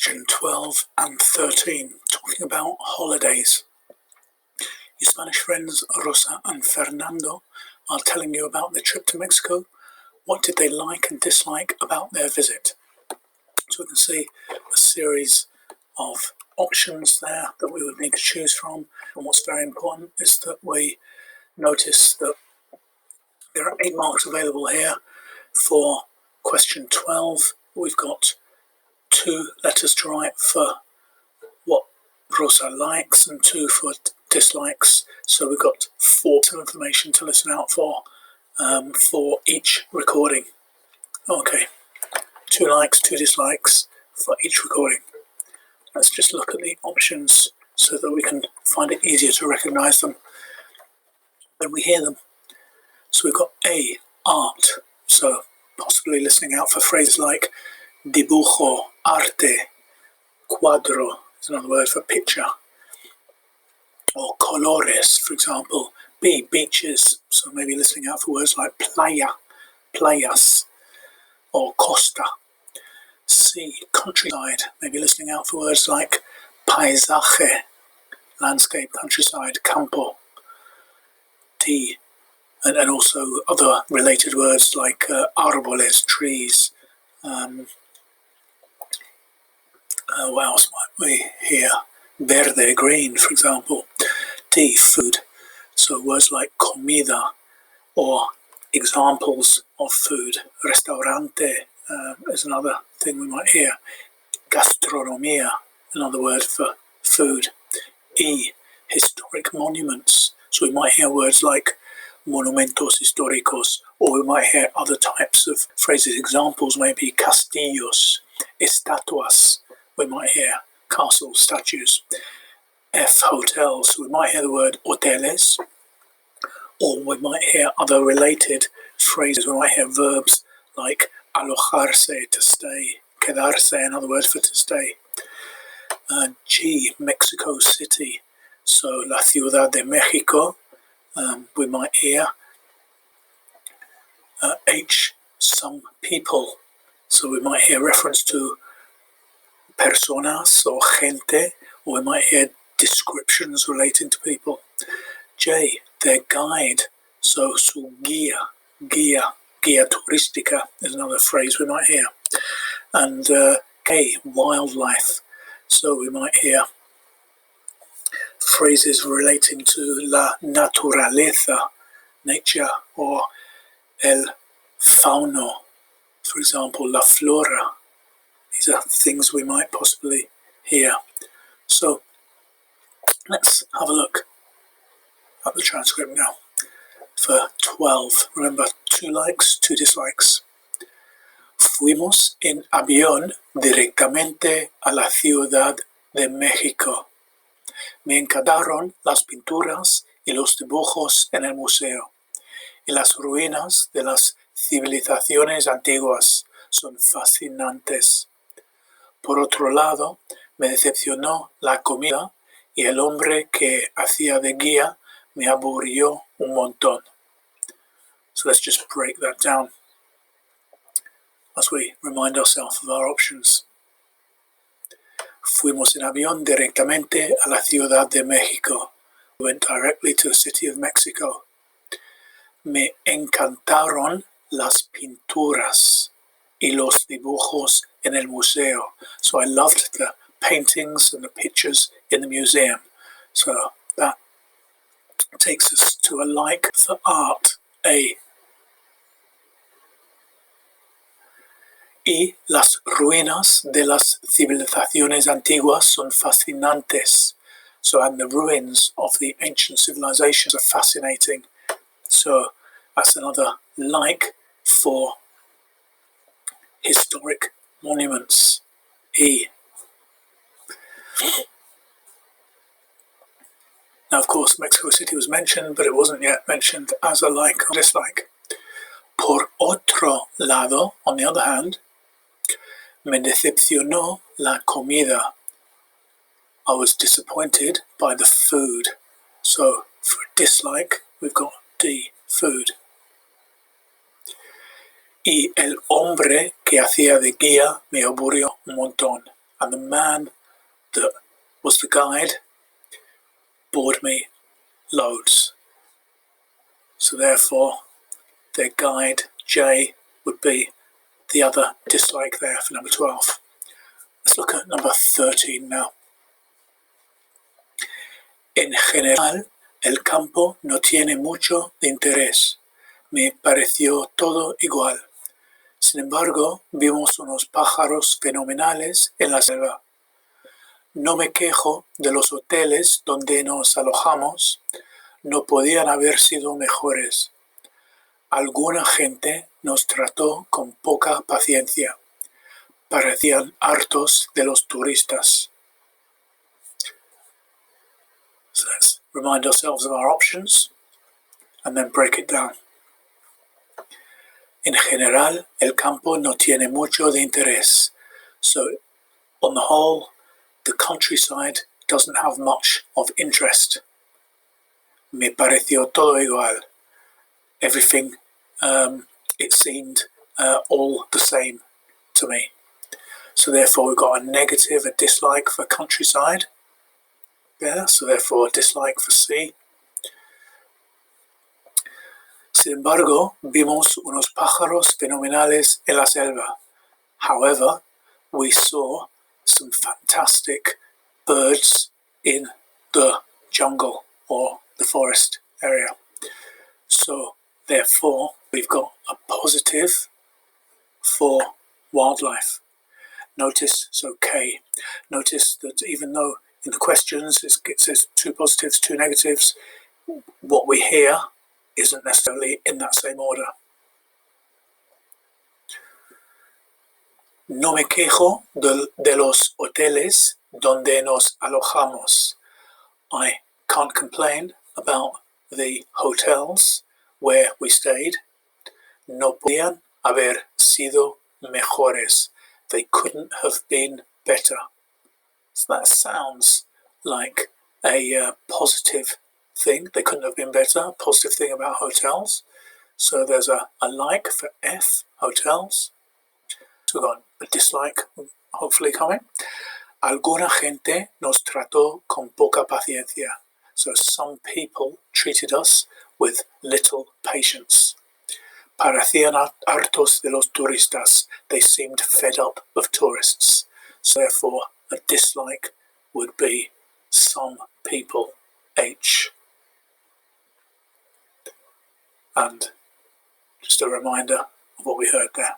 Question 12 and 13, talking about holidays. Your Spanish friends Rosa and Fernando are telling you about their trip to Mexico. What did they like and dislike about their visit? So we can see a series of options there that we would need to choose from. And what's very important is that we notice that there are 8 marks available here for question 12. We've got 2 letters to write for what Rosa likes and 2 for dislikes. So we've got 4 bits of information to listen out for each recording. Okay, 2 likes, 2 dislikes for each recording. Let's just look at the options so that we can find it easier to recognize them when we hear them. So we've got A, art. So possibly listening out for phrases like dibujo, arte, cuadro is another word for picture. Or colores, for example. B, beaches. So maybe listening out for words like playa, playas, or costa. C, countryside. Maybe listening out for words like paisaje, landscape, countryside, campo. D, and also other related words like árboles, trees. What else might we hear? Verde, green, for example. D, food. So words like comida or examples of food. Restaurante is another thing we might hear. Gastronomía, another word for food. E, historic monuments. So we might hear words like monumentos históricos, or we might hear other types of phrases. Examples maybe castillos, estatuas. We might hear castles, statues. F, hotels. So we might hear the word hoteles, or we might hear other related phrases. We might hear verbs like alojarse, to stay, quedarse, another word for to stay. G, Mexico City. So la Ciudad de México. We might hear. H, some people. So we might hear reference to personas or gente, or we might hear descriptions relating to people. J, their guide. So su guía, guía turística is another phrase we might hear. And K, wildlife. So we might hear phrases relating to la naturaleza, nature, or el fauno, for example, la flora. These are things we might possibly hear. So let's have a look at the transcript now. For 12, remember, 2 likes, 2 dislikes. Fuimos en avión directamente a la Ciudad de México. Me encantaron las pinturas y los dibujos en el museo. Y las ruinas de las civilizaciones antiguas son fascinantes. Por otro lado, me decepcionó la comida y el hombre que hacía de guía me aburrió un montón. So let's just break that down as we remind ourselves of our options. Fuimos en avión directamente a la Ciudad de México. We went directly to the city of Mexico. Me encantaron las pinturas y los dibujos en el museo. So I loved the paintings and the pictures in the museum. So that takes us to a like for art, A. Y las ruinas de las civilizaciones antiguas son fascinantes. So, and the ruins of the ancient civilizations are fascinating. So that's another like for historic monuments, E. Now, of course, Mexico City was mentioned, but it wasn't yet mentioned as a like or dislike. Por otro lado, on the other hand, me decepcionó la comida. I was disappointed by the food. So for dislike, we've got D, food. Y el hombre que hacía de guía me aburrió un montón. And the man that was the guide bored me loads. So therefore, their guide, J, would be the other dislike there for number 12. Let's look at number 13 now. En general, el campo no tiene mucho de interés. Me pareció todo igual. Sin embargo, vimos unos pájaros fenomenales en la selva. No me quejo de los hoteles donde nos alojamos, no podían haber sido mejores. Alguna gente nos trató con poca paciencia. Parecían hartos de los turistas. So let's remind ourselves of our options and then break it down. En general, el campo no tiene mucho de interés. So, on the whole, the countryside doesn't have much of interest. Me pareció todo igual. Everything, it seemed all the same to me. So therefore we've got a negative, a dislike for countryside. Yeah, so therefore a dislike for C. Sin embargo, vimos unos pájaros fenomenales en la selva. However, we saw some fantastic birds in the jungle or the forest area. So therefore, we've got a positive for wildlife. Notice, so K. Notice that even though in the questions it says 2 positives, 2 negatives, what we hear isn't necessarily in that same order. No me quejo de los hoteles donde nos alojamos. I can't complain about the hotels where we stayed. No podían haber sido mejores. They couldn't have been better. So that sounds like a positive thing. They couldn't have been better. A positive thing about hotels. So there's a like for F, hotels. So we've got a dislike, hopefully coming. Alguna gente nos trató con poca paciencia. So some people treated us with little patience. Parecían hartos de los turistas. They seemed fed up of tourists. So therefore, a dislike would be some people, H. And just a reminder of what we heard there.